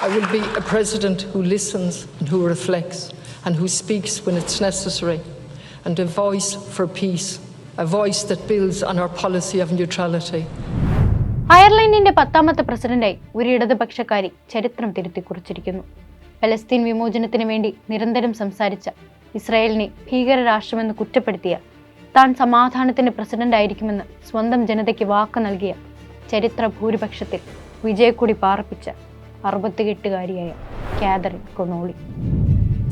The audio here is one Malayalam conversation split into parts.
I will be a president who listens and who reflects and who speaks when it's necessary, and a voice for peace, a voice that builds on our policy of neutrality. അയർലൻഡിന്റെ 10ാമത്തെ പ്രസിഡന്റായി ഒരു ഇടതുപക്ഷക്കാരി ചരിത്രം തിരുത്തി കുറിച്ചിരിക്കുന്നു. പലസ്തീൻ വിമോചനത്തിന് വേണ്ടി നിരന്തരം സംസാരിച്ച, ഇസ്രായേലിനെ ഭീകര രാഷ്ട്രമെന്ന് കുറ്റപ്പെടുത്തിയ, താൻ സമാധാനത്തിന്റെ പ്രസിഡന്റ് ആയിരിക്കുമെന്ന് സ്വന്തം ജനതയ്ക്ക് വാക്ക് നൽകിയ, ചരിത്ര ഭൂരിപക്ഷത്തിൽ വിജയക്കൊടി പാർപ്പിച്ച 68-കാരിയായ കാതറിൻ കൊണോളി.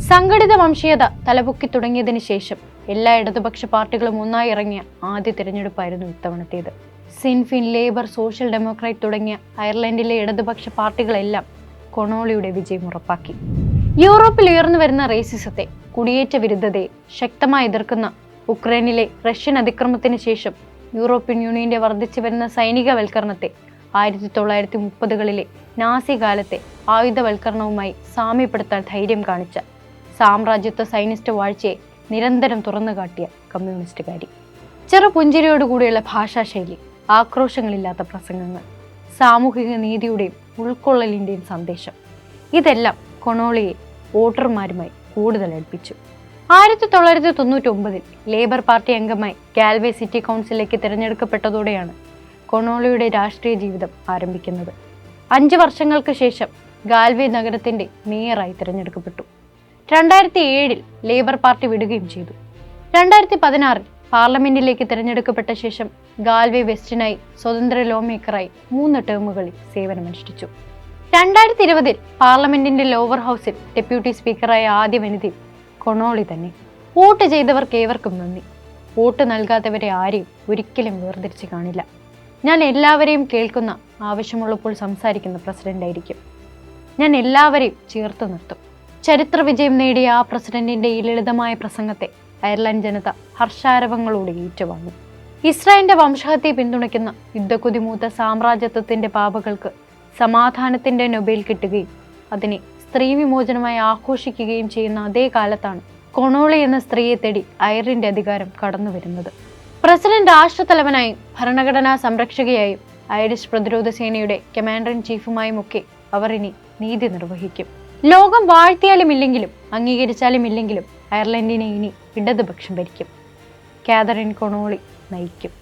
സംഘടിത വംശീയത തലപൊക്കി തുടങ്ങിയതിനു ശേഷം എല്ലാ ഇടതുപക്ഷ പാർട്ടികളും ഒന്നായി ഇറങ്ങിയ ആദ്യ തിരഞ്ഞെടുപ്പായിരുന്നു ഇത്തവണത്തേത്. സിൻഫിൻ, ലേബർ, സോഷ്യൽ ഡെമോക്രാറ്റ് തുടങ്ങിയ അയർലൻഡിലെ ഇടതുപക്ഷ പാർട്ടികളെല്ലാം കൊണോളിയുടെ വിജയം ഉറപ്പാക്കി. യൂറോപ്പിൽ ഉയർന്നു വരുന്ന റേസിസത്തെ, കുടിയേറ്റ വിരുദ്ധതയെ ശക്തമായി എതിർക്കുന്ന ഉക്രൈനിലെ റഷ്യൻ അതിക്രമത്തിന് ശേഷം യൂറോപ്യൻ യൂണിയന്റെ വർദ്ധിച്ചു വരുന്ന സൈനികവൽക്കരണത്തെ 1930കളിലെ നാസി കാലത്തെ ആയുധവൽക്കരണവുമായി സാമ്യപ്പെടുത്താൻ ധൈര്യം കാണിച്ച, സാമ്രാജ്യത്വ സൈനിസ്റ്റ് വാഴ്ചയെ നിരന്തരം തുറന്നുകാട്ടിയ കമ്മ്യൂണിസ്റ്റുകാരി. ചെറുപുഞ്ചിരിയോടുകൂടിയുള്ള ഭാഷാശൈലി, ആക്രോശങ്ങളില്ലാത്ത പ്രസംഗങ്ങൾ, സാമൂഹിക നീതിയുടെയും ഉൾക്കൊള്ളലിൻ്റെയും സന്ദേശം, ഇതെല്ലാം കൊണോളിയെ വോട്ടർമാരുമായി കൂടുതൽ അടുപ്പിച്ചു. 1999 ലേബർ പാർട്ടി അംഗമായി ഗാൽവേ സിറ്റി കൗൺസിലേക്ക് തിരഞ്ഞെടുക്കപ്പെട്ടതോടെയാണ് കൊണോളിയുടെ രാഷ്ട്രീയ ജീവിതം ആരംഭിക്കുന്നത്. 5 വർഷങ്ങൾക്ക് ശേഷം ഗാൽവേ നഗരത്തിന്റെ മേയറായി തിരഞ്ഞെടുക്കപ്പെട്ടു. 2007 ലേബർ പാർട്ടി വിടുകയും ചെയ്തു. 2016 പാർലമെന്റിലേക്ക് തിരഞ്ഞെടുക്കപ്പെട്ട ശേഷം ഗാൽവേ വെസ്റ്റിനായി സ്വതന്ത്ര ലോ മേക്കറായി 3 ടേമുകളിൽ സേവനമനുഷ്ഠിച്ചു. 2020 പാർലമെന്റിന്റെ ലോവർ ഹൗസിൽ ഡെപ്യൂട്ടി സ്പീക്കറായ ആദ്യ വനിത കൊണോളി തന്നെ. വോട്ട് ചെയ്തവർക്ക് ഏവർക്കും നന്ദി. വോട്ട് നൽകാത്തവരെ ആരെയും ഒരിക്കലും വേർതിരിച്ച് കാണില്ല. ഞാൻ എല്ലാവരെയും കേൾക്കുന്ന, ആവശ്യമുള്ളപ്പോൾ സംസാരിക്കുന്ന പ്രസിഡന്റായിരിക്കും. ഞാൻ എല്ലാവരെയും ചേർത്ത് നിർത്തും. ചരിത്ര വിജയം നേടിയ ആ പ്രസിഡന്റിന്റെ ഈ ലളിതമായ പ്രസംഗത്തെ അയർലൻഡ് ജനത ഹർഷാരവങ്ങളോടെ ഏറ്റുവാങ്ങി. ഇസ്രായേലിന്റെ വംശഹത്യയെ പിന്തുണയ്ക്കുന്ന യുദ്ധക്കൊതിമൂത്ത സാമ്രാജ്യത്വത്തിന്റെ പാപകൾക്ക് സമാധാനത്തിന്റെ നൊബേൽ കിട്ടുകയും അതിനെ സ്ത്രീ വിമോചനമായി ആഘോഷിക്കുകയും ചെയ്യുന്ന അതേ കാലത്താണ് കൊണോളി എന്ന സ്ത്രീയെ തേടി അയർലൻഡ് അധികാരം കടന്നു വരുന്നത്. പ്രസിഡന്റ് രാഷ്ട്രത്തലവനായും ഭരണഘടനാ സംരക്ഷകയായും ഐറിഷ് പ്രതിരോധ സേനയുടെ കമാൻഡർ ഇൻ ചീഫുമായും ഒക്കെ അവർ ഇനി നീതി നിർവഹിക്കും. ലോകം വാഴ്ത്തിയാലും ഇല്ലെങ്കിലും അംഗീകരിച്ചാലും ഇല്ലെങ്കിലും അയർലൻഡിനെ ഇനി ഇടതുപക്ഷം ഭരിക്കും. കാതറിൻ കൊണോളി നയിക്കും.